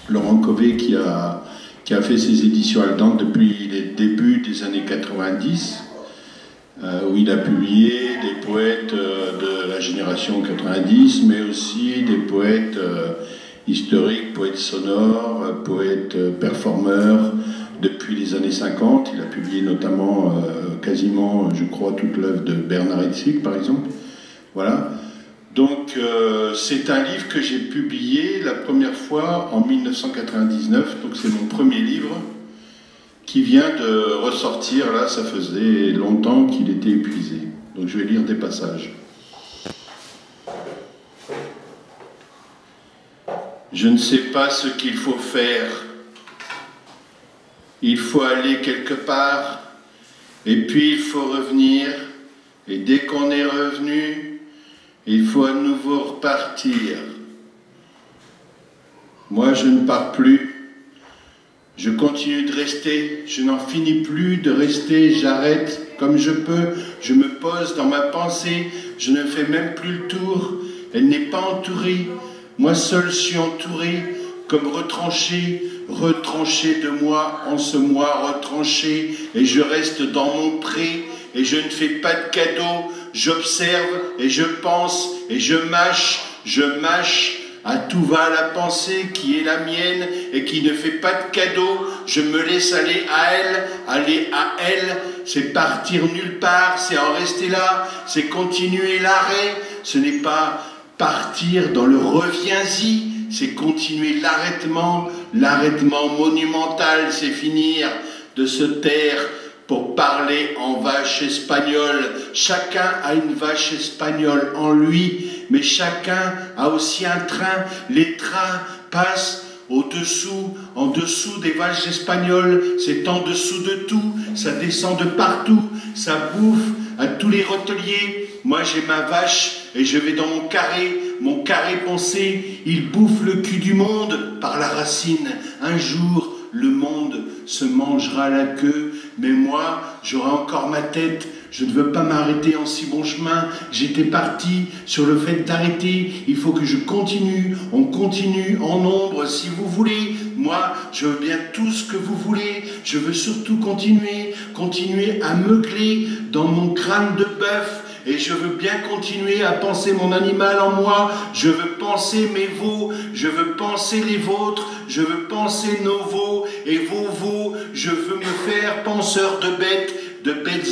Laurent Covey qui a fait ses éditions Aldante depuis les débuts des années 90, où il a publié des poètes de la génération 90, mais aussi des poètes historiques, poètes sonores, poètes performeurs depuis les années 50. Il a publié notamment quasiment, je crois, toute l'œuvre de Bernard Herzig, par exemple. Voilà. Donc c'est un livre que j'ai publié la première fois en 1999, donc c'est mon premier livre qui vient de ressortir, là ça faisait longtemps qu'il était épuisé. Donc je vais lire des passages. Je ne sais pas ce qu'il faut faire. Il faut aller quelque part, et puis il faut revenir, et dès qu'on est revenu, il faut à nouveau repartir. Moi, je ne pars plus. Je continue de rester. Je n'en finis plus de rester. J'arrête comme je peux. Je me pose dans ma pensée. Je ne fais même plus le tour. Elle n'est pas entourée. Moi seul suis entouré, comme retranché, retranché de moi, en ce moi retranché. Et je reste dans mon pré. Et je ne fais pas de cadeaux. J'observe et je pense et je mâche, à tout va la pensée qui est la mienne et qui ne fait pas de cadeau. Je me laisse aller à elle, c'est partir nulle part, c'est en rester là, c'est continuer l'arrêt, ce n'est pas partir dans le reviens-y, c'est continuer l'arrêtement monumental, c'est finir de se taire pour parler en vache espagnole. Chacun a une vache espagnole en lui, mais chacun a aussi un train. Les trains passent au-dessous, en dessous des vaches espagnoles, c'est en dessous de tout, ça descend de partout, ça bouffe à tous les roteliers. Moi j'ai ma vache et je vais dans mon carré pensée, il bouffe le cul du monde par la racine. Un jour, le monde se mangera la queue, mais moi, j'aurai encore ma tête. Je ne veux pas m'arrêter en si bon chemin. J'étais parti sur le fait d'arrêter. Il faut que je continue. On continue en nombre, si vous voulez. Moi, je veux bien tout ce que vous voulez. Je veux surtout continuer à meugler dans mon crâne de bœuf. Et je veux bien continuer à penser mon animal en moi. Je veux penser mes veaux, je veux penser les vôtres, je veux penser nos veaux et vos veaux. Je veux me faire penseur de bêtes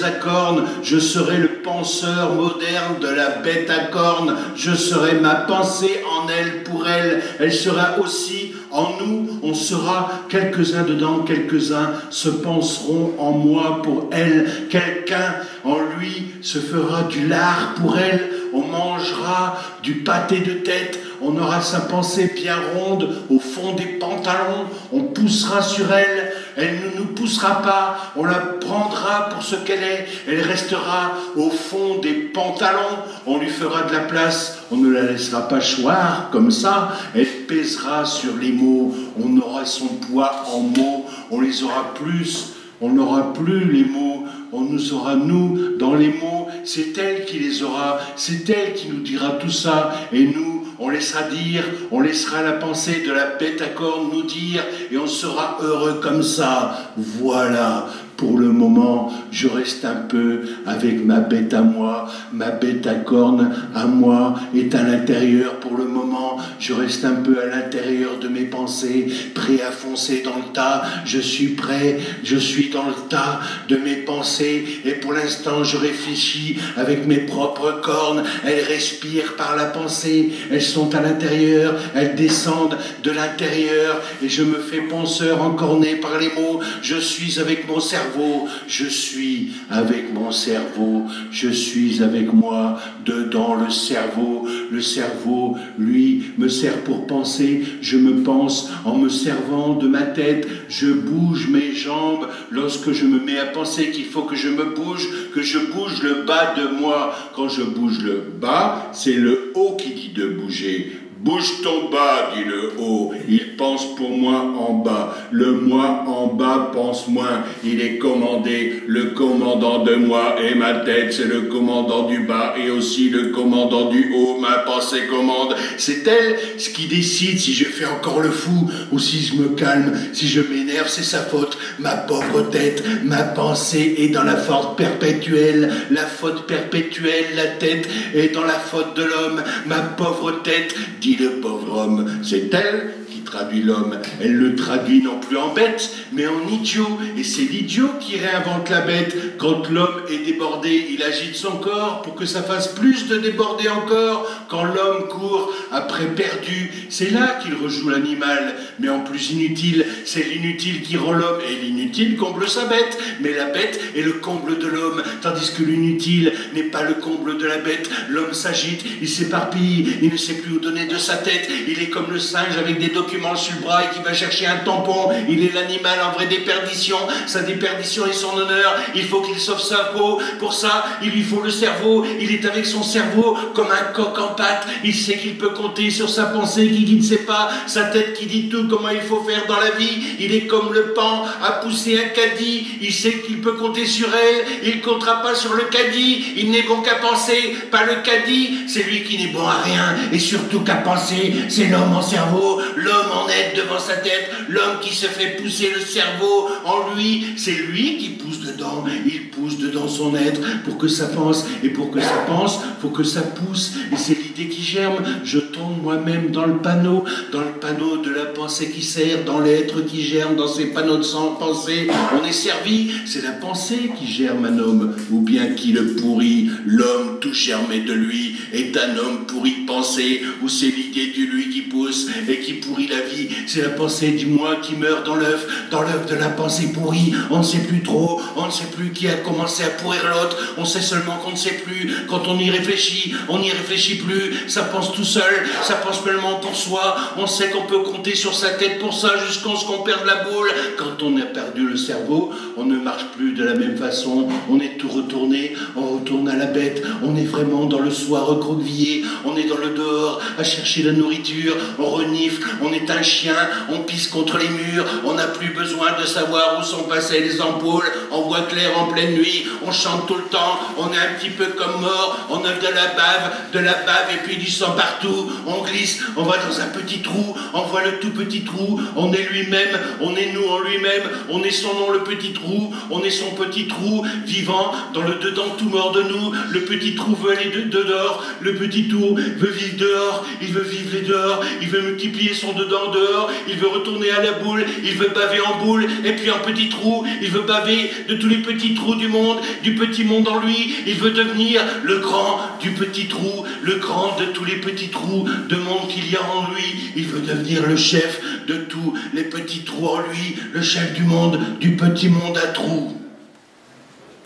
à cornes. Je serai le penseur moderne de la bête à cornes. Je serai ma pensée en elle pour elle. Elle sera aussi en nous. On sera quelques-uns dedans, quelques-uns se penseront en moi pour elle. Quelqu'un en lui se fera du lard pour elle. On mangera du pâté de tête. On aura sa pensée bien ronde au fond des pantalons. On poussera sur elle. Elle ne nous poussera pas. On la prendra pour ce qu'elle est. Elle restera au fond des pantalons. On lui fera de la place. On ne la laissera pas choir comme ça. Elle pèsera sur les mots. On aura son poids en mots. On les aura plus. On n'aura plus les mots. On nous aura, nous, dans les mots. C'est elle qui les aura. C'est elle qui nous dira tout ça. Et nous, on laissera la pensée de la bête à cornes nous dire, et on sera heureux comme ça. Voilà, pour le moment, je reste un peu avec ma bête à moi. Ma bête à cornes à moi est à l'intérieur pour le moment. Je reste un peu à l'intérieur de mes pensées, prêt à foncer dans le tas. Je suis prêt, je suis dans le tas de mes pensées, et pour l'instant, je réfléchis avec mes propres cornes. Elles respirent par la pensée, elles sont à l'intérieur, elles descendent de l'intérieur, et je me fais penseur encorné par les mots. Je suis avec mon cerveau, je suis avec mon cerveau, je suis avec moi dedans le cerveau. Le cerveau, lui, me sert pour penser. Je me pense en me servant de ma tête. Je bouge mes jambes lorsque je me mets à penser qu'il faut que je me bouge, que je bouge le bas de moi. Quand je bouge le bas, c'est le haut qui dit de bouger. Bouge ton bas, dit le haut, il pense pour moi en bas. Le moi en bas pense moins, il est commandé, le commandant de moi et ma tête, c'est le commandant du bas et aussi le commandant du haut. Ma pensée commande, c'est elle ce qui décide si je fais encore le fou ou si je me calme, si je m'énerve, c'est sa faute. Ma pauvre tête, ma pensée est dans la faute perpétuelle, la faute perpétuelle, la tête est dans la faute de l'homme. Ma pauvre tête, dit le pauvre homme, c'est elle qui traduit l'homme. Elle le traduit non plus en bête, mais en idiot. Et c'est l'idiot qui réinvente la bête. Quand l'homme est débordé, il agite son corps pour que ça fasse plus de déborder encore. Quand l'homme court après perdu, c'est là qu'il rejoue l'animal, mais en plus inutile. C'est l'inutile qui rend l'homme, et l'inutile comble sa bête. Mais la bête est le comble de l'homme, tandis que l'inutile n'est pas le comble de la bête. L'homme s'agite, il s'éparpille, il ne sait plus où donner de sa tête. Il est comme le singe avec des documents sur le bras et qui va chercher un tampon. Il est l'animal en vraie déperdition. Sa déperdition est son honneur. Il faut qu'il sauve sa peau. Pour ça, il lui faut le cerveau. Il est avec son cerveau comme un coq en pâte. Il sait qu'il peut compter sur sa pensée qui ne sait pas. Sa tête qui dit tout comment il faut faire dans la vie. Il est comme le pan à pousser un caddie. Il sait qu'il peut compter sur elle. Il ne comptera pas sur le caddie. Il n'est bon qu'à penser, pas le caddie. C'est lui qui n'est bon à rien. Et surtout qu'à penser, c'est l'homme en cerveau. L'homme en aide devant sa tête. L'homme qui se fait pousser le cerveau en lui. C'est lui qui pousse dedans. Il pousse dedans son être pour que ça pense. Et pour que ça pense, faut que ça pousse. Et c'est l'idée qui germe. Je tombe moi-même dans le panneau de la pensée qui sert, dans l'être qui germe, dans ces panneaux de sang pensée. On est servi, c'est la pensée qui germe un homme, ou bien qui le pourrit. L'homme tout germé de lui est un homme pourri de pensée, ou c'est l'idée du lui qui pousse et qui pourrit la vie. C'est la pensée du moi qui meurt dans l'œuf de la pensée pourrie. On ne sait plus trop, on ne sait plus qui a commencé à pourrir l'autre, on sait seulement qu'on ne sait plus. Quand on y réfléchit, on n'y réfléchit plus, ça pense tout seul, ça pense seulement pour soi. On sait qu'on peut compter sur sa tête pour ça jusqu'à ce qu'on perde la boule. Quand on a perdu le cerveau, on ne marche plus de la même façon, on est tout retourné, on retourne à la bête, on est vraiment dans le soi recroquevillé, on est dans le dehors à chercher la nourriture, on renifle, on est un chien, on pisse contre les murs, on n'a plus besoin de savoir où sont passées les ampoules, on voit clair en pleine nuit, on chante tout le temps, on est un petit peu comme mort, on a de la bave et puis du sang partout, on glisse, on va dans un petit trou, on voit le tout petit trou, on est lui-même, on est nous en lui-même, on est son nom le petit trou, on est son petit trou, vivant dans le dedans tout mort de nous. Le petit trou veut aller dehors, le petit trou veut vivre dehors, il veut vivre les dehors, il veut multiplier son dedans dehors, il veut retourner à la boule, il veut baver en boule, et puis en petit trou, il veut baver de tous les petits trous du monde, du petit monde en lui, il veut devenir le grand du petit trou, le grand de tous les petits trous de monde qu'il y a en lui, il veut devenir le chef de tous les petits trous en lui, le chef du monde, du petit monde à trous.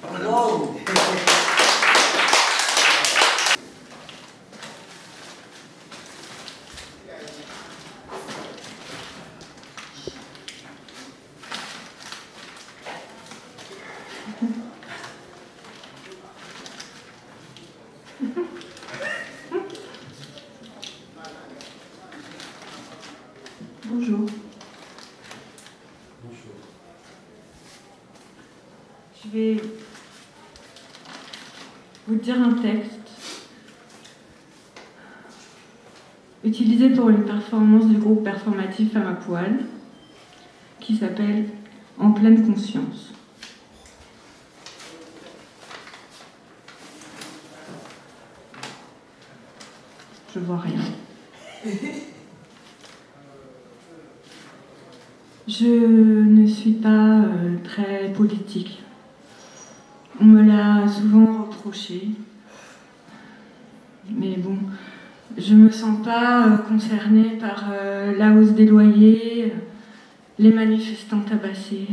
Voilà. Wow. Bonjour. Je vais vous dire un texte utilisé pour une performance du groupe performatif Femme à Poil qui s'appelle « En pleine conscience ». Je vois rien. Je ne suis pas très politique. On me l'a souvent reproché. Mais bon, je me sens pas concernée par la hausse des loyers, les manifestants tabassés.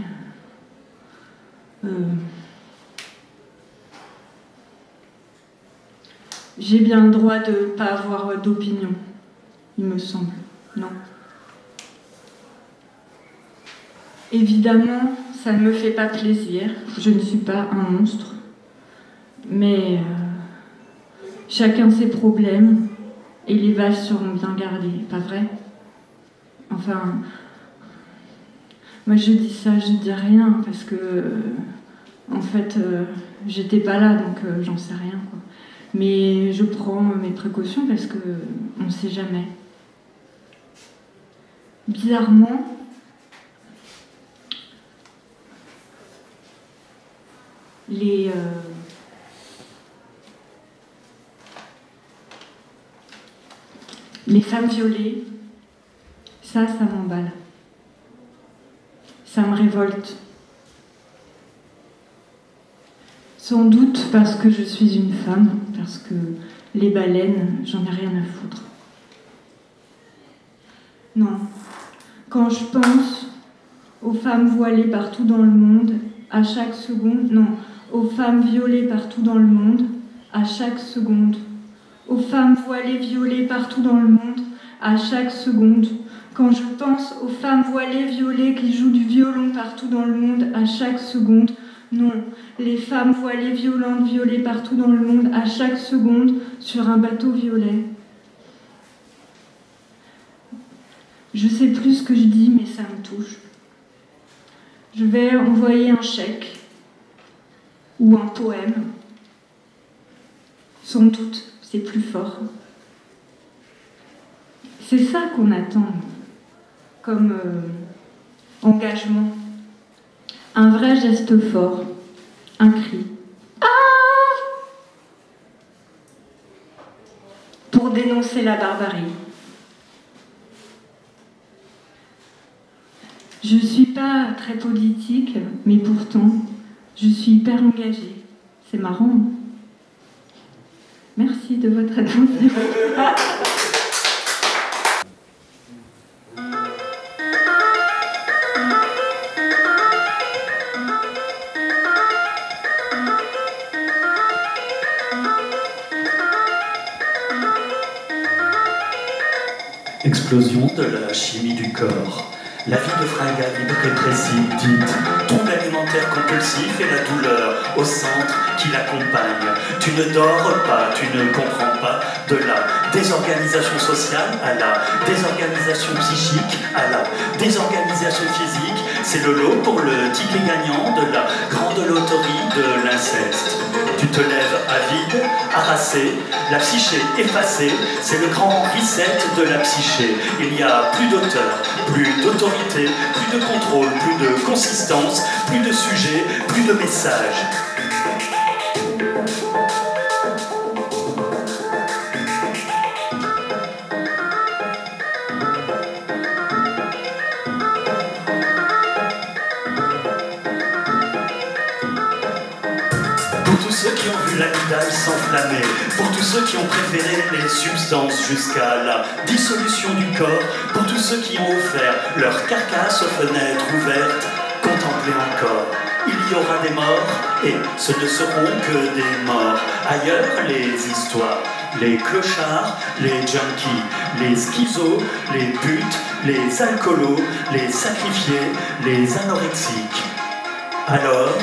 J'ai bien le droit de ne pas avoir d'opinion, il me semble, non. Évidemment, ça ne me fait pas plaisir, je ne suis pas un monstre, mais chacun ses problèmes, et les vaches seront bien gardées, pas vrai? Enfin, moi je dis ça, je dis rien, parce que, en fait, j'étais pas là, donc j'en sais rien, quoi. Mais je prends mes précautions parce que on sait jamais. Bizarrement, les femmes violées, ça m'emballe. Ça me révolte. Sans doute parce que je suis une femme, parce que les baleines, j'en ai rien à foutre. Non. Quand je pense aux femmes voilées partout dans le monde, à chaque seconde, non, aux femmes violées partout dans le monde, à chaque seconde, aux femmes voilées violées partout dans le monde, à chaque seconde, quand je pense aux femmes voilées violées qui jouent du violon partout dans le monde, à chaque seconde, non, les femmes voilées violentes violées partout dans le monde, à chaque seconde, sur un bateau violet. Je sais plus ce que je dis, mais ça me touche. Je vais envoyer un chèque ou un poème. Sans doute, c'est plus fort. C'est ça qu'on attend comme engagement. Un vrai geste fort, un cri. Ah! Pour dénoncer la barbarie. Je ne suis pas très politique, mais pourtant, je suis hyper engagée. C'est marrant. Merci de votre attention. Explosion de la chimie du corps. La vie de fringue libre répressive dite, trouble alimentaire compulsif et la douleur au centre qui l'accompagne. Tu ne dors pas, tu ne comprends pas, de la désorganisation sociale à la désorganisation psychique, à la désorganisation physique. C'est le lot pour le ticket gagnant de la grande loterie de l'inceste. Tu te lèves avide, harassé, la psyché effacée, c'est le grand reset de la psyché. Il n'y a plus d'auteur, plus d'autorité, plus de contrôle, plus de consistance, plus de sujet, plus de message. Ceux qui ont vu l'amygdale s'enflammer, pour tous ceux qui ont préféré les substances jusqu'à la dissolution du corps, pour tous ceux qui ont offert leur carcasse aux fenêtres ouvertes, contemplez encore. Il y aura des morts, et ce ne seront que des morts. Ailleurs, les histoires, les clochards, les junkies, les schizos, les putes, les alcoolos, les sacrifiés, les anorexiques. Alors,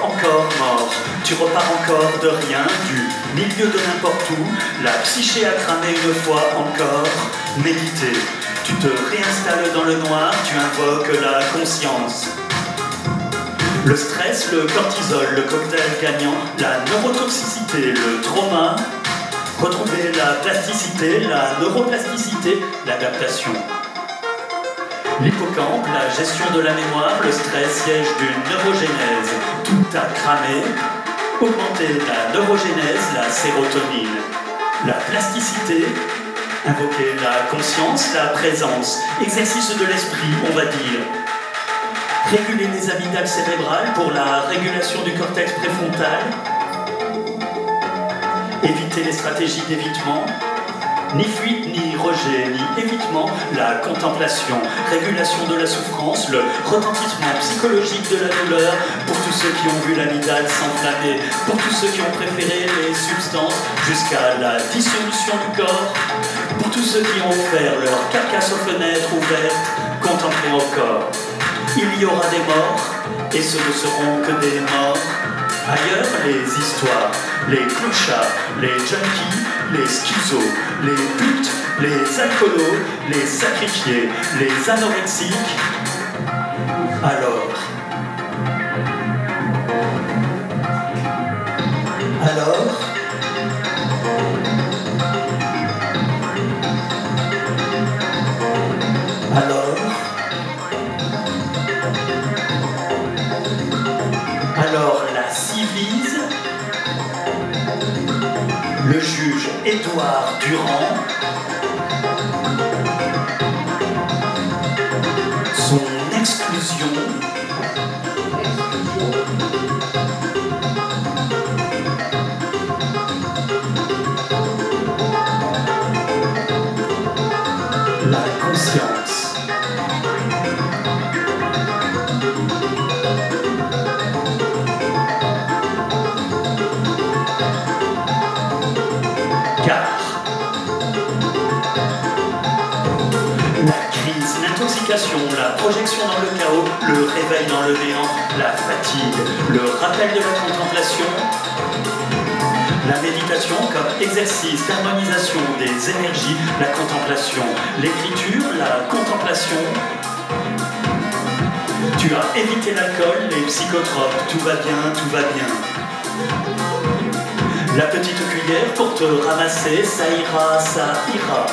encore mort, tu repars encore de rien, du milieu de n'importe où, la psyché a cramé une fois encore, méditer, tu te réinstalles dans le noir, tu invoques la conscience. Le stress, le cortisol, le cocktail gagnant, la neurotoxicité, le trauma, retrouver la plasticité, la neuroplasticité, l'adaptation. L'hippocampe, la gestion de la mémoire, le stress, siège d'une neurogénèse. Tout a cramé. Augmenter la neurogénèse, la sérotonine. La plasticité, invoquer la conscience, la présence. Exercice de l'esprit, on va dire. Réguler les amygdales cérébrales pour la régulation du cortex préfrontal. Éviter les stratégies d'évitement. Ni fuite, ni rejet, ni évitement, la contemplation, régulation de la souffrance, le retentissement psychologique de la douleur, pour tous ceux qui ont vu l'amygdale s'enflammer, pour tous ceux qui ont préféré les substances jusqu'à la dissolution du corps, pour tous ceux qui ont offert leur carcasse aux fenêtres ouvertes, contemplez encore. Il y aura des morts, et ce ne seront que des morts. Ailleurs, les histoires, les clochards, les junkies, les schizos, les putes, les alcoolos, les sacrifiés, les anorexiques. Alors, la civise, le juge Édouard Durand, son exclusion, la conscience. Car la crise, l'intoxication, la projection dans le chaos, le réveil dans le néant, la fatigue, le rappel de la contemplation, la méditation comme exercice d'harmonisation des énergies, la contemplation, l'écriture, la contemplation. Tu as évité l'alcool, les psychotropes, tout va bien, tout va bien. La petite cuillère pour te ramasser, ça ira, ça ira.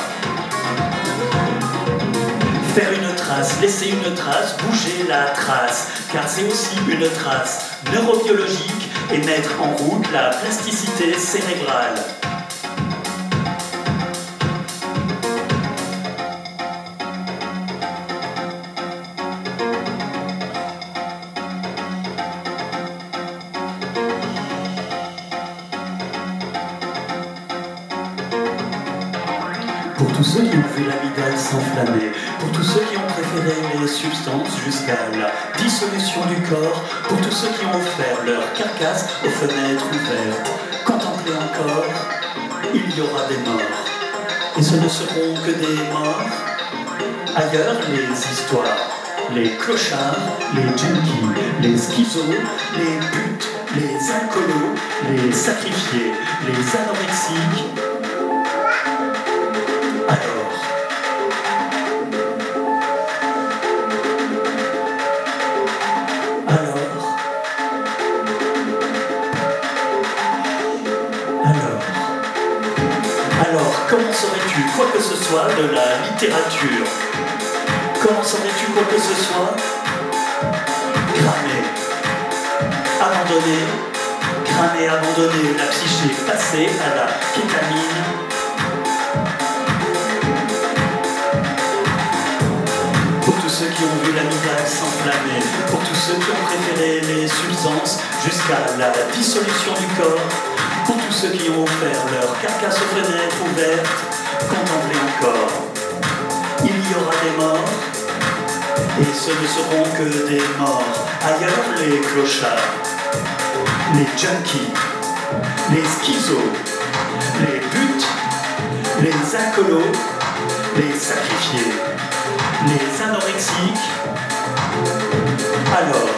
Faire une trace, laisser une trace, bouger la trace, car c'est aussi une trace neurobiologique et mettre en route la plasticité cérébrale. Pour tous ceux qui ont vu l'amygdale s'enflammer, pour tous ceux qui ont préféré les substances jusqu'à la dissolution du corps, pour tous ceux qui ont offert leur carcasse aux fenêtres ouvertes, contemplez encore, il y aura des morts. Et ce ne seront que des morts. Ailleurs, les histoires, les clochards, les junkies, les schizos, les putes, les alcoolos, les sacrifiés, les anorexiques. Alors, comment saurais-tu quoi que ce soit de la littérature? Comment saurais-tu quoi que ce soit? Cramer, abandonner la psyché, passer à la kétamine. Pour tous ceux qui ont vu l'amygdale s'enflammer, pour tous ceux qui ont préféré les substances jusqu'à la dissolution du corps, pour tous ceux qui ont offert leur carcasse aux fenêtres ouvertes, contemplez encore. Il y aura des morts, et ce ne seront que des morts. Ailleurs, les clochards, les junkies, les schizos, les putes, les alcoolos, les sacrifiés, les anorexiques. Alors,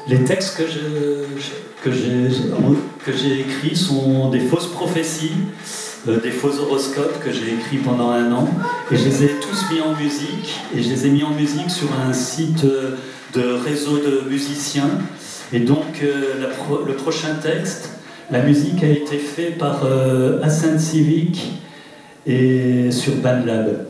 les textes que j'ai écrits sont des fausses prophéties, des faux horoscopes que j'ai écrits pendant 1 an, et je les ai tous mis en musique, et je les ai mis en musique sur un site de réseau de musiciens. Et donc le prochain texte, la musique a été faite par Ascent Civic et sur BandLab.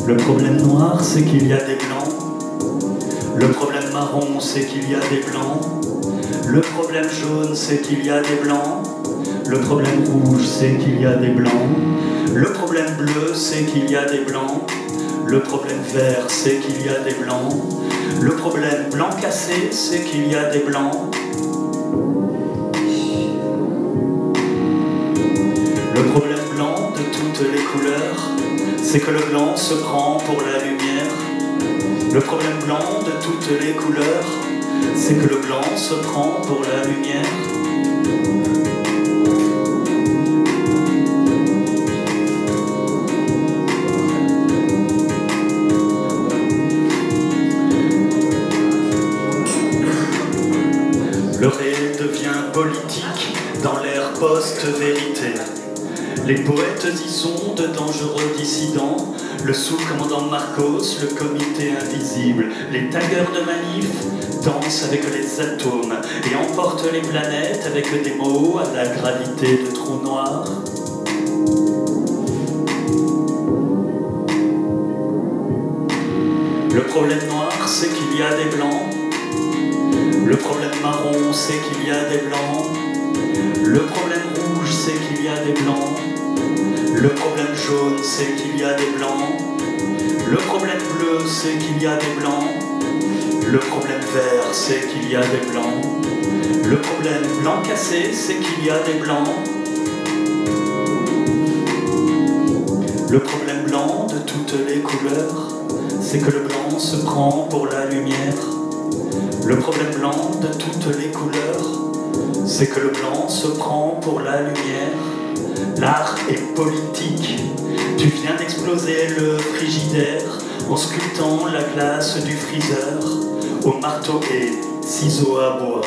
Le problème noir, c'est qu'il y a des blancs. Le problème marron, c'est qu'il y a des blancs. Le problème jaune, c'est qu'il y a des blancs. Le problème rouge, c'est qu'il y a des blancs. Le problème bleu, c'est qu'il y a des blancs. Le problème vert, c'est qu'il y a des blancs. Le problème blanc cassé, c'est qu'il y a des blancs. Le problème blanc de toutes les couleurs, c'est que le blanc se prend pour la lumière. Le problème blanc de toutes les couleurs, c'est que le blanc se prend pour la lumière. Le réel devient politique dans l'ère post-vérité. Les poètes y sont de dangereux dissidents, le sous-commandant Marcos, le comité invisible. Les taggeurs de manif dansent avec les atomes et emportent les planètes avec des mots à la gravité de trous noirs. Le problème noir, c'est qu'il y a des blancs. Le problème marron, c'est qu'il y a des blancs. Le problème rouge, c'est qu'il y a des blancs. Le problème jaune, c'est qu'il y a des blancs. Le problème bleu, c'est qu'il y a des blancs. Le problème vert, c'est qu'il y a des blancs. Le problème blanc cassé, c'est qu'il y a des blancs. Le problème blanc de toutes les couleurs, c'est que le blanc se prend pour la lumière. Le problème blanc de toutes les couleurs, c'est que le blanc se prend pour la lumière. L'art est politique. Tu viens d'exploser le frigidaire en sculptant la glace du freezer au marteau et ciseaux à bois.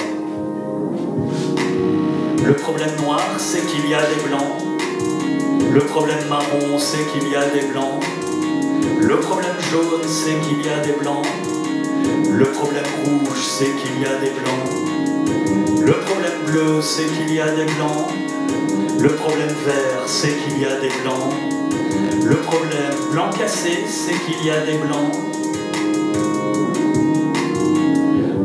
Le problème noir, c'est qu'il y a des blancs. Le problème marron, c'est qu'il y a des blancs. Le problème jaune, c'est qu'il y a des blancs. Le problème rouge, c'est qu'il y a des blancs. Le problème bleu, c'est qu'il y a des blancs. Le problème vert, c'est qu'il y a des blancs. Le problème blanc cassé, c'est qu'il y a des blancs.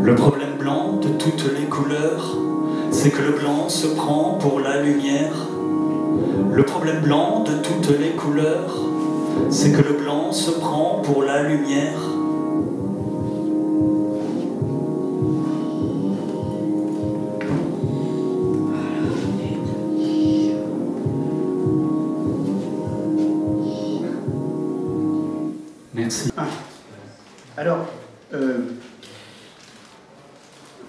Le problème blanc de toutes les couleurs, c'est que le blanc se prend pour la lumière. Le problème blanc de toutes les couleurs, c'est que le blanc se prend pour la lumière. Merci. Alors,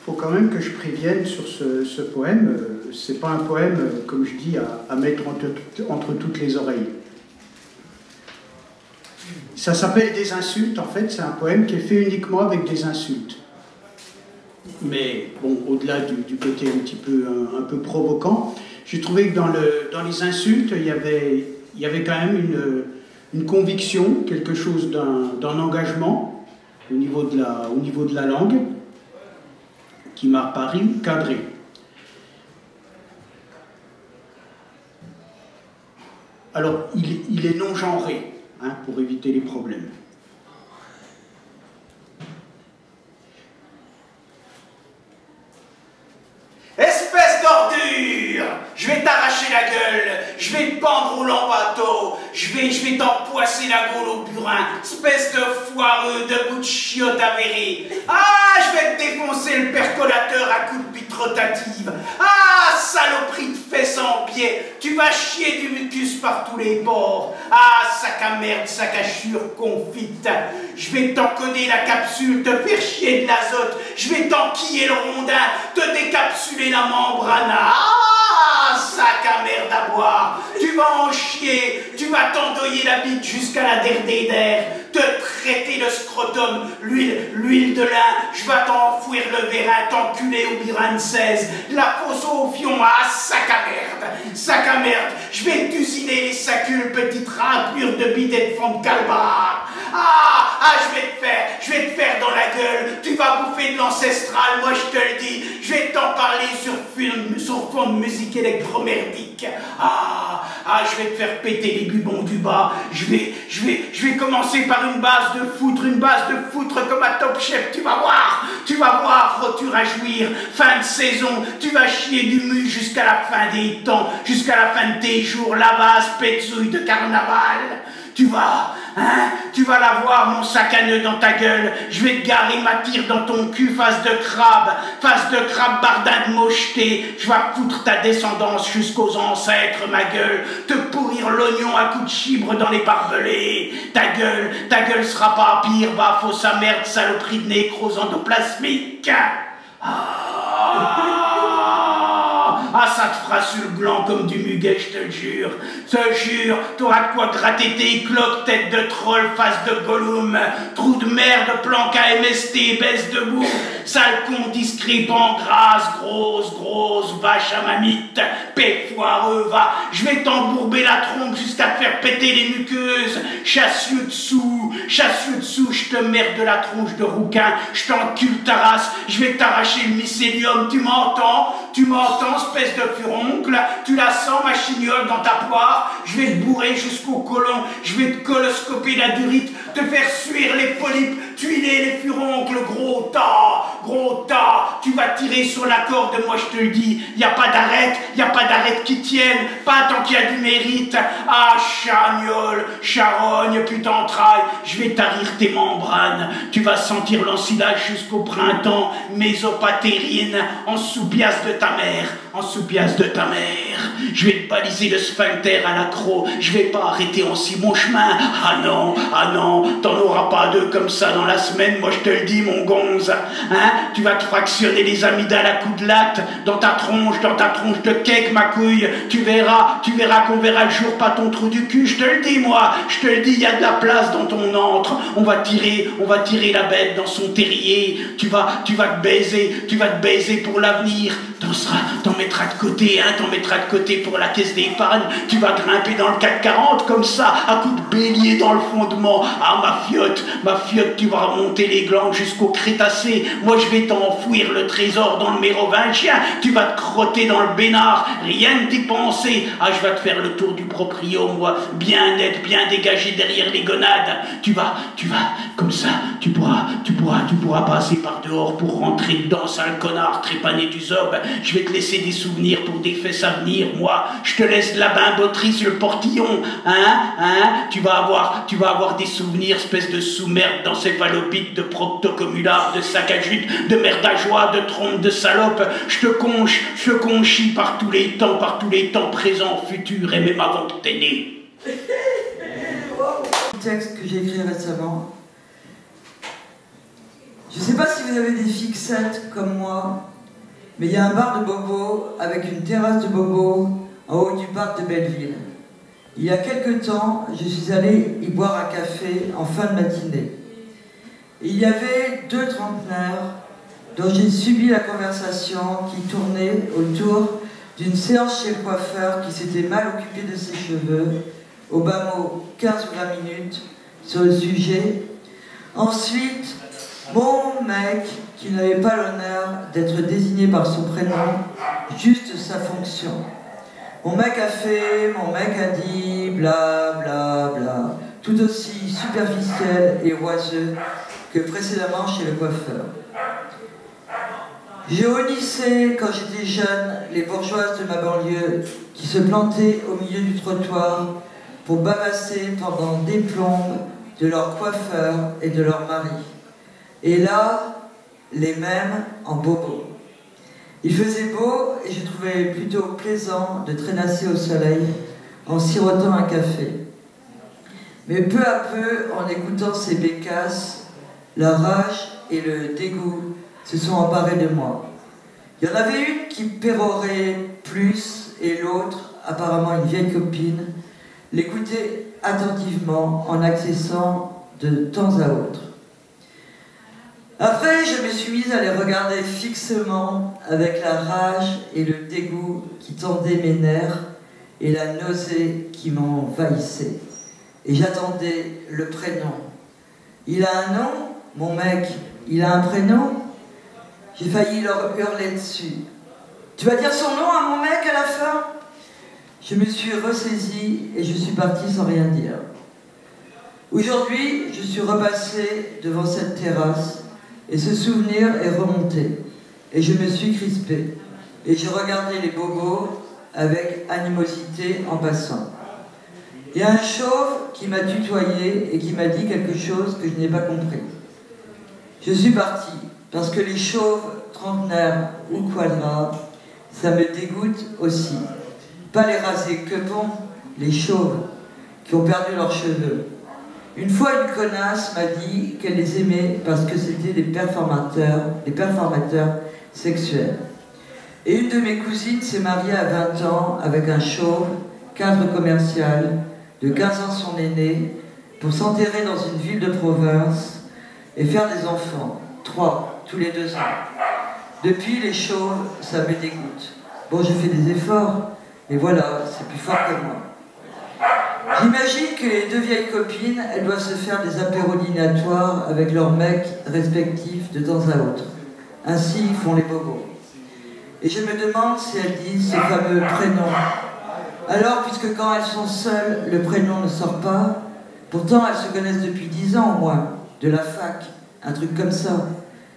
faut quand même que je prévienne sur ce poème. C'est pas un poème, comme je dis, à mettre entre toutes les oreilles. Ça s'appelle Des insultes. En fait, c'est un poème qui est fait uniquement avec des insultes. Mais bon, au-delà du côté un peu provoquant, j'ai trouvé que dans les insultes, il y avait quand même une conviction, quelque chose d'un engagement au niveau de la langue qui m'a paru cadré. Alors, il est non genré, hein, pour éviter les problèmes. Espèce d'ordure! Je vais t'arracher la gueule, je vais te pendre au lambateau, je vais t'empoisser la gaule au burin, espèce de foireux, de bout de chiotte avéré. Ah, je vais te défoncer le percolateur à coups de bite rotative. Ah, saloperie de fesses en biais, tu vas chier du mucus par tous les bords. Ah, sac à merde, sac à chure confite. Je vais t'encoder la capsule, te faire chier de l'azote, je vais t'enquiller le rondin, te décapsuler la membrane. Ah, sac à merde à boire, tu vas en chier, tu vas t'endoyer la bite jusqu'à la derdédère, te traiter le scrotum, l'huile de lin, je vais t'enfouir le vérin, t'enculer au birin de 16, la fosse au fion, ah, sac à merde, je vais t'usiner les sacules, petite raclure de bite et de fond de calbar. Ah, je vais te faire dans la gueule. Tu vas bouffer de l'ancestral, moi je te le dis. Je vais t'en parler sur fond de musique électromerdique. Je vais te faire péter les bubons du bas. Je vais commencer par une base de foutre comme à Top Chef. Tu vas voir, retour à jouir. Fin de saison, tu vas chier du mu jusqu'à la fin des temps, jusqu'à la fin de tes jours. La vase pétzouille de carnaval. Tu vas l'avoir, mon sac à nœuds dans ta gueule. Je vais te garer ma tire dans ton cul, face de crabe, bardin de mocheté. Je vais foutre ta descendance jusqu'aux ancêtres, ma gueule. Te pourrir l'oignon à coups de chibre dans les barbelés. Ta gueule sera pas pire, va, faux sa merde, saloperie de nécrose endoplasmique. Ça te fera sur le gland comme du muguet, je te le jure. T'auras de quoi gratter tes cloques, tête de troll, face de Gollum. Trou de merde, planque à MST, baisse debout. Sale con discret, grasse, grosse, vache à mamite. Paix foireux, va. Je vais t'embourber la trompe jusqu'à te faire péter les muqueuses. Chassieux dessous, je te merde de la tronche de rouquin. Je t'encule ta race, je vais t'arracher le mycélium. Tu m'entends, espèce de furoncle? Tu la sens, ma chignole, dans ta poire? Je vais te bourrer jusqu'au côlon, je vais te coloscoper la durite, te faire suer les polypes, tuiler les furoncles, gros tas, tu vas tirer sur la corde, moi je te le dis, y a pas d'arête qui tienne, pas tant qu'il y a du mérite. Chagnole, charogne, putain entraille, je vais tarir tes membranes, tu vas sentir l'ensilage jusqu'au printemps, mésopatérine, en sous-piace de ta mère, je vais te baliser le sphincter à l'accro, je vais pas arrêter en si mon chemin. Ah non, t'en auras pas deux comme ça dans la semaine, moi je te le dis mon gonze. Tu vas te fractionner les amygdales à coups de latte dans ta tronche de cake, ma couille. Tu verras qu'on verra le jour pas ton trou du cul, je te le dis moi, il y a de la place dans ton antre. On va tirer la bête dans son terrier. Tu vas te baiser pour l'avenir. T'en mettras de côté pour la caisse d'épargne. Tu vas grimper dans le 440 comme ça, à coups de bélier dans le fondement. Ma fiotte, tu vas remonter les glandes jusqu'au Crétacé. Moi je vais t'enfouir le trésor dans le mérovingien. Tu vas te crotter dans le bénard, rien que d'y penser. Je vais te faire le tour du proprio, moi, bien net, bien dégagé derrière les gonades. Tu vas, comme ça, tu pourras passer par dehors pour rentrer dedans, sale connard, trépané du zob. Je vais te laisser des souvenirs pour des fesses à venir, moi. Je te laisse de la bimboterie sur le portillon, Tu vas avoir des souvenirs, espèce de sous-merde d'encéphalopite, de proctocommular, de sac à jute, de merde à joie, de trompe, de salope. Je te conchis par tous les temps présents, futurs et même avant que t'es né. Un texte que j'ai écrit récemment. Je sais pas si vous avez des fixettes comme moi, mais il y a un bar de bobo avec une terrasse de bobo en haut du parc de Belleville. Il y a quelque temps, je suis allé y boire un café en fin de matinée. Il y avait deux trentenaires dont j'ai subi la conversation qui tournait autour d'une séance chez le coiffeur qui s'était mal occupé de ses cheveux, au bas mot 15 ou 20 minutes, sur le sujet. Ensuite, mon mec, qui n'avait pas l'honneur d'être désigné par son prénom, juste sa fonction. Mon mec a fait, mon mec a dit, bla bla bla, tout aussi superficiel et oiseux que précédemment chez le coiffeur. J'ai honnissé, quand j'étais jeune, les bourgeoises de ma banlieue qui se plantaient au milieu du trottoir pour bavasser pendant des plombes de leur coiffeur et de leur mari. Et là, les mêmes en bobo. Il faisait beau et je trouvais plutôt plaisant de traînasser au soleil en sirotant un café. Mais peu à peu, en écoutant ces bécasses, la rage et le dégoût se sont emparés de moi. Il y en avait une qui pérorait plus et l'autre, apparemment une vieille copine, l'écoutait attentivement en accessant de temps à autre. Après, je me suis mise à les regarder fixement avec la rage et le dégoût qui tendaient mes nerfs et la nausée qui m'envahissait. Et j'attendais le prénom. Il a un nom, mon mec, il a un prénom. J'ai failli leur hurler dessus. Tu vas dire son nom à mon mec à la fin? Je me suis ressaisie et je suis partie sans rien dire. Aujourd'hui, je suis repassée devant cette terrasse et ce souvenir est remonté. Et je me suis crispée. Et j'ai regardé les bobos avec animosité en passant. Il y a un chauve qui m'a tutoyé et qui m'a dit quelque chose que je n'ai pas compris. Je suis partie parce que les chauves, trentenaires ou quadras, ça me dégoûte aussi. Pas les rasés, que bon, les chauves qui ont perdu leurs cheveux. Une fois, une connasse m'a dit qu'elle les aimait parce que c'était des performateurs sexuels. Et une de mes cousines s'est mariée à 20 ans avec un chauve, cadre commercial, de 15 ans son aîné, pour s'enterrer dans une ville de province et faire des enfants, 3, tous les 2 ans. Depuis, les chauves, ça me dégoûte. Bon, je fais des efforts, mais voilà, c'est plus fort que moi. J'imagine que les 2 vieilles copines, elles doivent se faire des apéros dînatoires avec leurs mecs respectifs de temps à autre. Ainsi font les bobos. Et je me demande si elles disent ce fameux prénom. Alors, puisque quand elles sont seules, le prénom ne sort pas, pourtant elles se connaissent depuis 10 ans au moins, de la fac, un truc comme ça.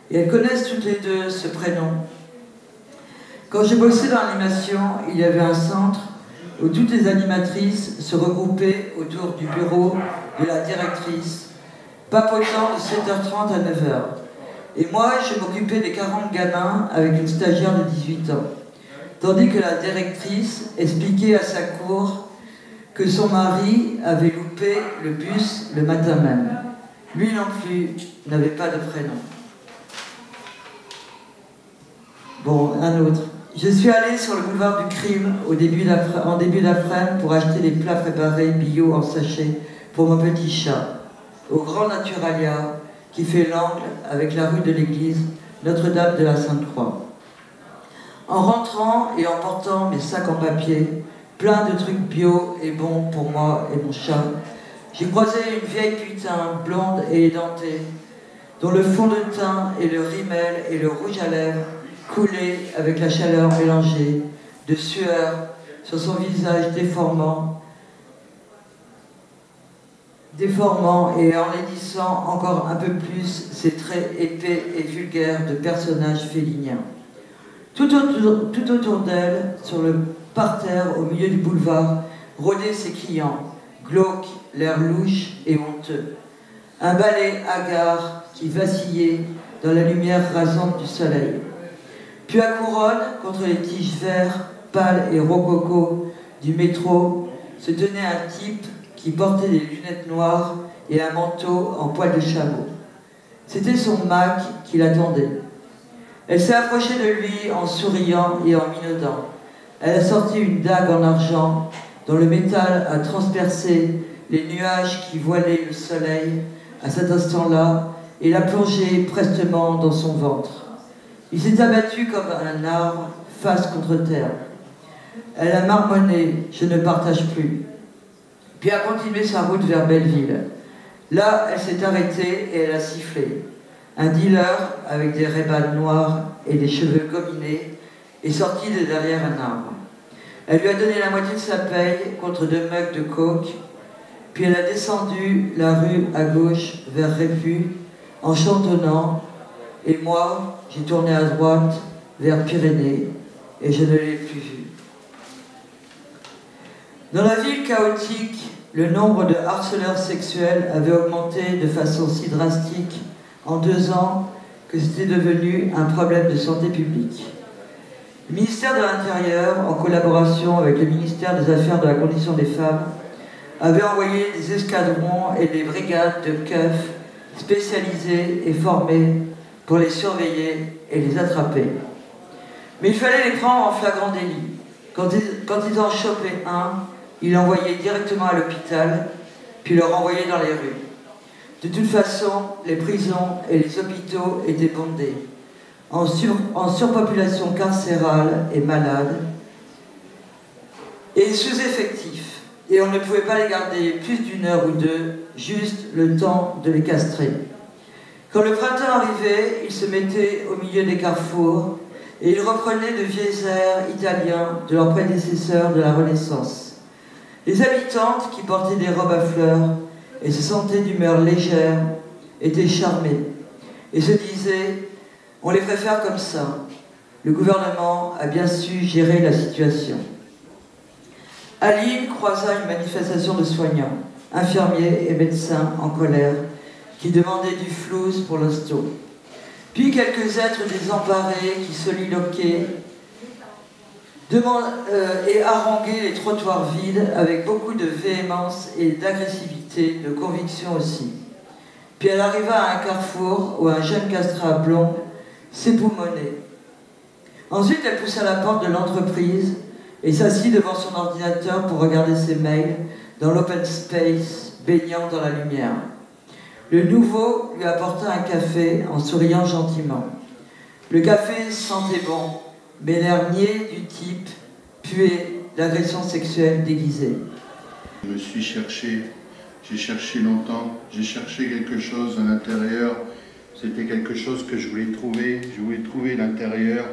Et elles connaissent toutes les 2 ce prénom. Quand j'ai bossé dans l'animation, il y avait un centre où toutes les animatrices se regroupaient autour du bureau de la directrice, papotant de 7h30 à 9h. Et moi, je m'occupais des 40 gamins avec une stagiaire de 18 ans. Tandis que la directrice expliquait à sa cour que son mari avait loupé le bus le matin même. Lui non plus n'avait pas de prénom. Bon, un autre. Je suis allée sur le boulevard du Crime en début d'après-midi pour acheter des plats préparés bio en sachet pour mon petit chat, au Grand Naturalia, qui fait l'angle avec la rue de l'église Notre-Dame de la Sainte-Croix. En rentrant et en portant mes sacs en papier, plein de trucs bio et bons pour moi et mon chat, j'ai croisé une vieille putain blonde et édentée, dont le fond de teint et le rimel et le rouge à lèvres coulaient avec la chaleur mélangée de sueur sur son visage déformant et enlaidissant encore un peu plus ses traits épais et vulgaires de personnages féliniens. Tout autour d'elle, sur le parterre au milieu du boulevard, rôdaient ses clients, glauques, l'air louche et honteux. Un balai hagard qui vacillait dans la lumière rasante du soleil. Puis à couronne, contre les tiges verts, pâles et rococo du métro, se tenait un type qui portait des lunettes noires et un manteau en poil de chameau. C'était son Mac qui l'attendait. Elle s'est approchée de lui en souriant et en minaudant. Elle a sorti une dague en argent dont le métal a transpercé les nuages qui voilaient le soleil à cet instant-là et l'a plongé prestement dans son ventre. Il s'est abattu comme un arbre face contre terre. Elle a marmonné « Je ne partage plus ». Puis a continué sa route vers Belleville. Là, elle s'est arrêtée et elle a sifflé. Un dealer avec des Ray-Ban noirs et des cheveux gominés est sorti de derrière un arbre. Elle lui a donné la moitié de sa paye contre 2 mugs de coke, puis elle a descendu la rue à gauche vers Répu en chantonnant, et moi, j'ai tourné à droite vers Pyrénées et je ne l'ai plus vue. Dans la ville chaotique, le nombre de harceleurs sexuels avait augmenté de façon si drastique en 2 ans que c'était devenu un problème de santé publique. Le ministère de l'Intérieur, en collaboration avec le ministère des Affaires de la Condition des Femmes, avait envoyé des escadrons et des brigades de keufs spécialisés et formés pour les surveiller et les attraper. Mais il fallait les prendre en flagrant délit. Quand ils en chopaient un, ils l'envoyaient directement à l'hôpital, puis le renvoyaient dans les rues. De toute façon, les prisons et les hôpitaux étaient bondés, en surpopulation carcérale et malade, et sous-effectifs. et on ne pouvait pas les garder plus d'une heure ou deux, juste le temps de les castrer. Quand le printemps arrivait, ils se mettaient au milieu des carrefours et ils reprenaient de vieux airs italiens de leurs prédécesseurs de la Renaissance. Les habitantes qui portaient des robes à fleurs et se sentaient d'humeur légère étaient charmées et se disaient « on les préfère comme ça ». Le gouvernement a bien su gérer la situation. À Lille croisa une manifestation de soignants, infirmiers et médecins en colère qui demandaient du flouze pour l'hosto. Puis quelques êtres désemparés qui soliloquaient et haranguaient les trottoirs vides avec beaucoup de véhémence et d'agressivité, de conviction aussi. Puis elle arriva à un carrefour où un jeune castrat blond s'époumonnait. Ensuite, elle poussa la porte de l'entreprise et s'assit devant son ordinateur pour regarder ses mails dans l'open space baignant dans la lumière. Le nouveau lui apporta un café en souriant gentiment. Le café sentait bon, mais l'air niais du type puait d'agression sexuelle déguisée. Je me suis cherché, j'ai cherché longtemps, j'ai cherché quelque chose à l'intérieur. C'était quelque chose que je voulais trouver l'intérieur.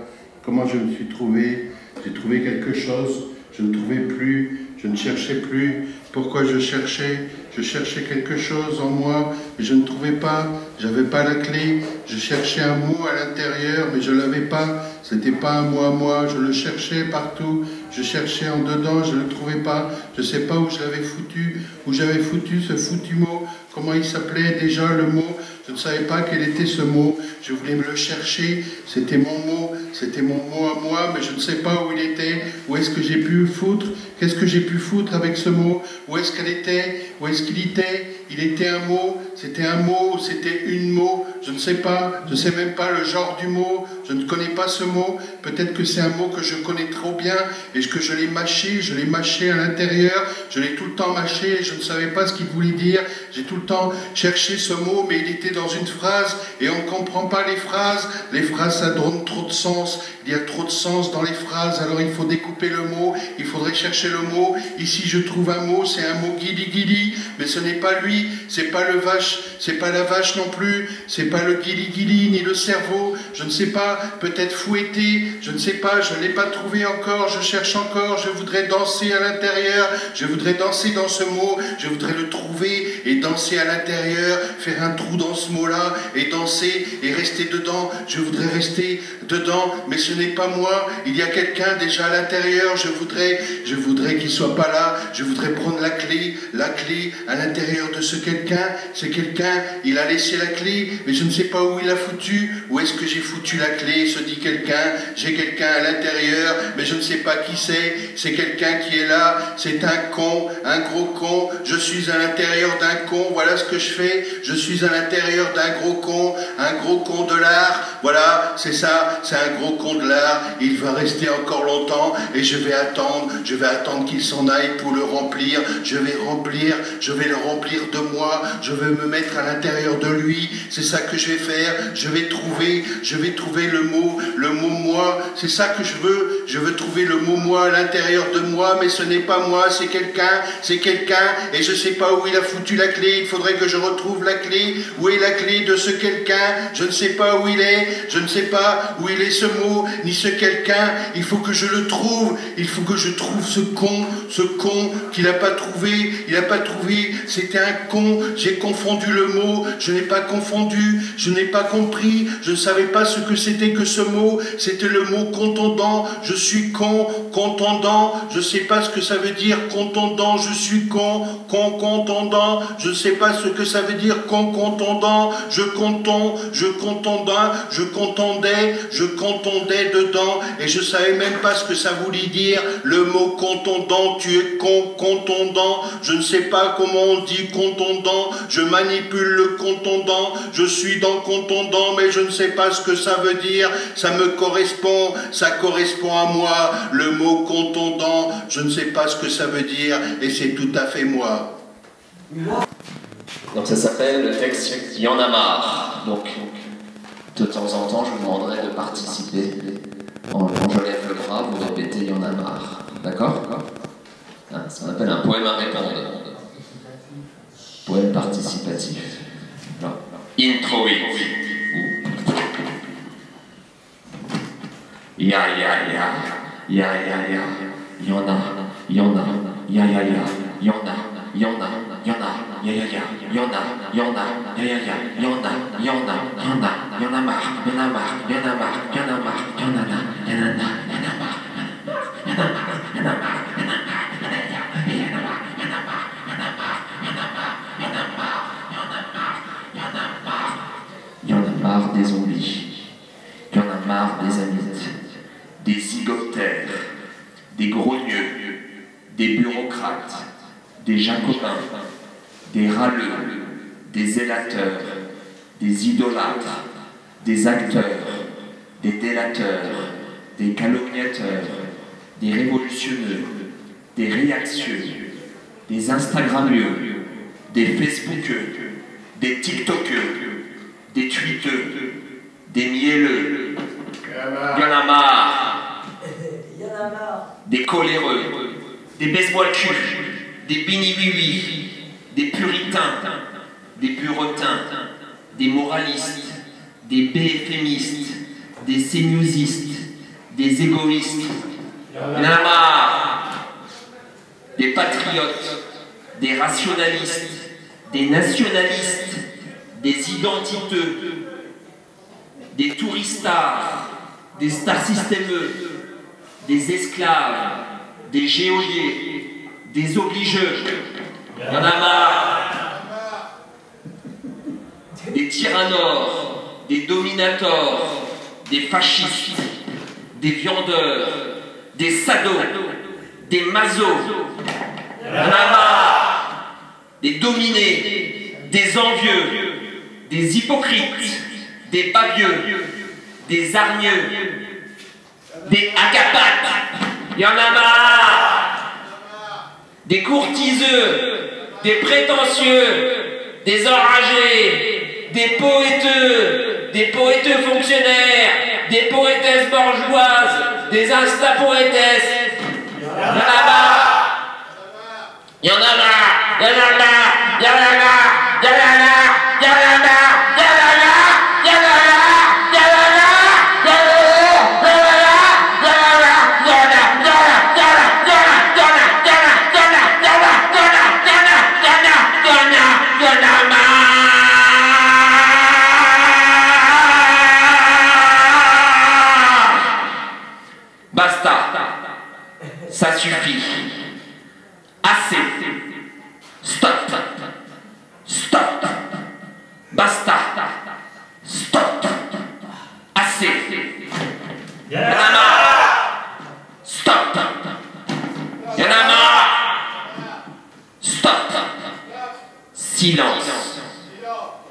Comment je me suis trouvé? J'ai trouvé quelque chose, je ne trouvais plus, je ne cherchais plus. Pourquoi je cherchais? Je cherchais quelque chose en moi, mais je ne trouvais pas, j'avais pas la clé. Je cherchais un mot à l'intérieur, mais je ne l'avais pas. C'était pas un mot à moi, je le cherchais partout. Je cherchais en dedans, je ne le trouvais pas. Je ne sais pas où je l'avais foutu, où j'avais foutu ce foutu mot. Comment il s'appelait déjà le mot? Je ne savais pas quel était ce mot. Je voulais me le chercher. C'était mon mot à moi, mais je ne sais pas où il était. Où est-ce que j'ai pu le foutre? Qu'est-ce que j'ai pu foutre avec ce mot? Où est-ce qu'elle était? Où est-ce qu'il était? Il était un mot, c'était un mot, c'était une mot, je ne sais pas, je ne sais même pas le genre du mot, je ne connais pas ce mot, peut-être que c'est un mot que je connais trop bien et que je l'ai mâché à l'intérieur, je l'ai tout le temps mâché et je ne savais pas ce qu'il voulait dire, j'ai tout le temps cherché ce mot, mais il était dans une phrase et on ne comprend pas les phrases ça donne trop de sens, il y a trop de sens dans les phrases, alors il faut découper le mot, il faudrait chercher le mot, ici je trouve un mot, c'est un mot guili-guili, mais ce n'est pas lui, c'est pas le vache, c'est pas la vache non plus, c'est pas le guili-guili, ni le cerveau, je ne sais pas, peut-être fouetté, je ne sais pas, je ne l'ai pas trouvé encore, je cherche encore, je voudrais danser à l'intérieur, je voudrais danser dans ce mot, je voudrais le trouver et danser à l'intérieur, faire un trou dans ce mot-là et danser et rester dedans, je voudrais rester dedans, mais ce n'est pas moi, il y a quelqu'un déjà à l'intérieur, je voudrais qu'il soit pas là, je voudrais prendre la clé à l'intérieur de ce quelqu'un, c'est quelqu'un, il a laissé la clé, mais je ne sais pas où il l'a foutu, où est-ce que j'ai foutu la clé, se dit quelqu'un, j'ai quelqu'un à l'intérieur, mais je ne sais pas qui c'est quelqu'un qui est là, c'est un con, un gros con, je suis à l'intérieur d'un con, voilà ce que je fais, je suis à l'intérieur d'un gros con de l'art, voilà, c'est ça, c'est un gros con de l'art, il va rester encore longtemps, et je vais attendre qu'il s'en aille pour le remplir, je vais le remplir de moi, je vais me mettre à l'intérieur de lui, c'est ça que je vais faire, je vais trouver le mot moi, c'est ça que je veux trouver le mot moi à l'intérieur de moi, mais ce n'est pas moi, c'est quelqu'un, et je ne sais pas où il a foutu la clé, il faudrait que je retrouve la clé, où est la clé de ce quelqu'un, je ne sais pas où il est, je ne sais pas où il est ce mot, ni ce quelqu'un, il faut que je le trouve, il faut que je trouve ce con qu'il n'a pas trouvé, c'était un con, j'ai confondu le mot, je n'ai pas confondu, je n'ai pas compris, je ne savais pas ce que c'était que ce mot, c'était le mot contondant, je suis con, contondant, je ne sais pas ce que ça veut dire contondant, je suis con, contondant, je ne sais pas ce que ça veut dire contondant, je contondais dedans, et je ne savais même pas ce que ça voulait dire, le mot contondant, tu es con, contondant, je ne sais pas comment on dit contondant, je manipule le contondant, je suis dans contondant, mais je ne sais pas ce que ça veut dire, ça correspond à moi, le mot contondant, je ne sais pas ce que ça veut dire, et c'est tout à fait moi. Donc ça s'appelle le texte « Y en a marre ». Donc de temps en temps, je vous demanderai de participer. Quand je lève le bras, vous répétez « Y en a marre ». D'accord ? Ce qu'on appelle un poème à répondre. Poème participatif. Alors, intro it. Ya ya ya, ya ya ya, y'en a, ya ya ya, y'en a, ya ya ya, ya ya ya, y'en a, ya ya ya, y'en a marre, y'en a marre, y'en a marre, y'en a marre, y'en a marre, y'en a marre, y'en a marre, y'en a marre. Il y en a marre des zombies, il y en a marre des amites, des zygoptères, des grogneux, des bureaucrates, des jacobins, des râleux, des zélateurs, des idolâtres, des acteurs, des délateurs, des calomniateurs, des révolutionneux, des réactieux, des instagrammeux, des facebookeux, des tiktokeux, des tweeteux, des mielleux, il y en a marre, des coléreux, des baise-moi-le-cul, des bini-oui-oui, des puritains, des purotins, des moralistes, des BFMistes, des CNewsistes, des égoïstes, il y en a marre, des patriotes, des rationalistes, des nationalistes, des identiteux, des touristards, des star systémeux, des esclaves, des géoliers, des obligeux, il y en a marre, des tyrannors, des dominators, des fascistes, des viandeurs, des sados, des mazos, il y en a marre, des dominés, des envieux, des hypocrites, des babieux, des hargneux, des agapates, il y en a marre, des courtiseux, des prétentieux, des enragés, des poèteux fonctionnaires, des poétesses bourgeoises, des insta-poétesses, il y en a marre, il y en a marre, il y en a marre, il y en a marre, il y en a marre, il y en a marre. Ça suffit. Assez. Stop. Stop. Basta. Stop. Assez. Y'en a marre. Stop. Y'en a marre. Stop. Silence.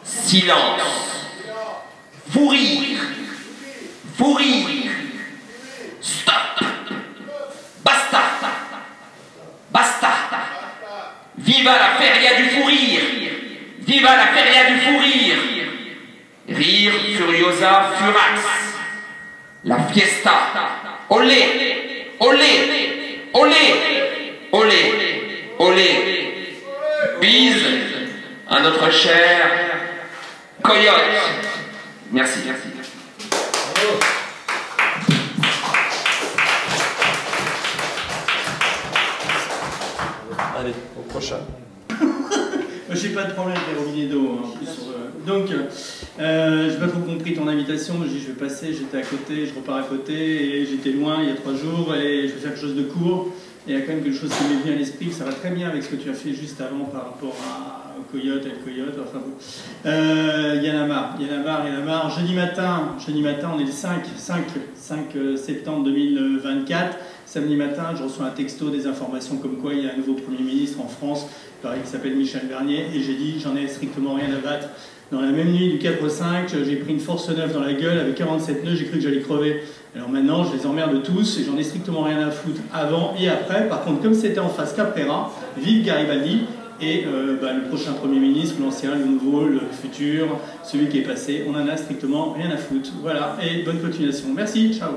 Silence. Vous rire. Vous rire. Stop. Basta. Basta. Viva la feria du fou rire. Viva la feria du fou rire. Rire furiosa furax. La fiesta. Olé. Olé. Olé. Olé. Olé. Bise à notre cher coyote. Merci. Merci. Allez, au prochain. J'ai pas de problème avec les robinets d'eau. Donc, j'ai pas trop compris ton invitation. J'ai dit je vais passer, j'étais à côté, je repars à côté, et j'étais loin il y a 3 jours, et je vais faire quelque chose de court. Et il y a quand même quelque chose qui m'est venu à l'esprit, ça va très bien avec ce que tu as fait juste avant par rapport au coyote, El Coyote, enfin bon. Y'en a marre, y'en a marre, y'en a marre. Jeudi matin, on est le 5 septembre 2024. Samedi matin, je reçois un texto, des informations comme quoi il y a un nouveau Premier ministre en France, pareil, qui s'appelle Michel Barnier, et j'ai dit j'en ai strictement rien à battre. Dans la même nuit du 4-5, j'ai pris une force neuve dans la gueule avec 47 nœuds, j'ai cru que j'allais crever. Alors maintenant, je les emmerde tous et j'en ai strictement rien à foutre avant et après. Par contre, comme c'était en face Caprera, vive Garibaldi, et le prochain Premier ministre, l'ancien, le nouveau, le futur, celui qui est passé, on en a strictement rien à foutre. Voilà, et bonne continuation. Merci, ciao.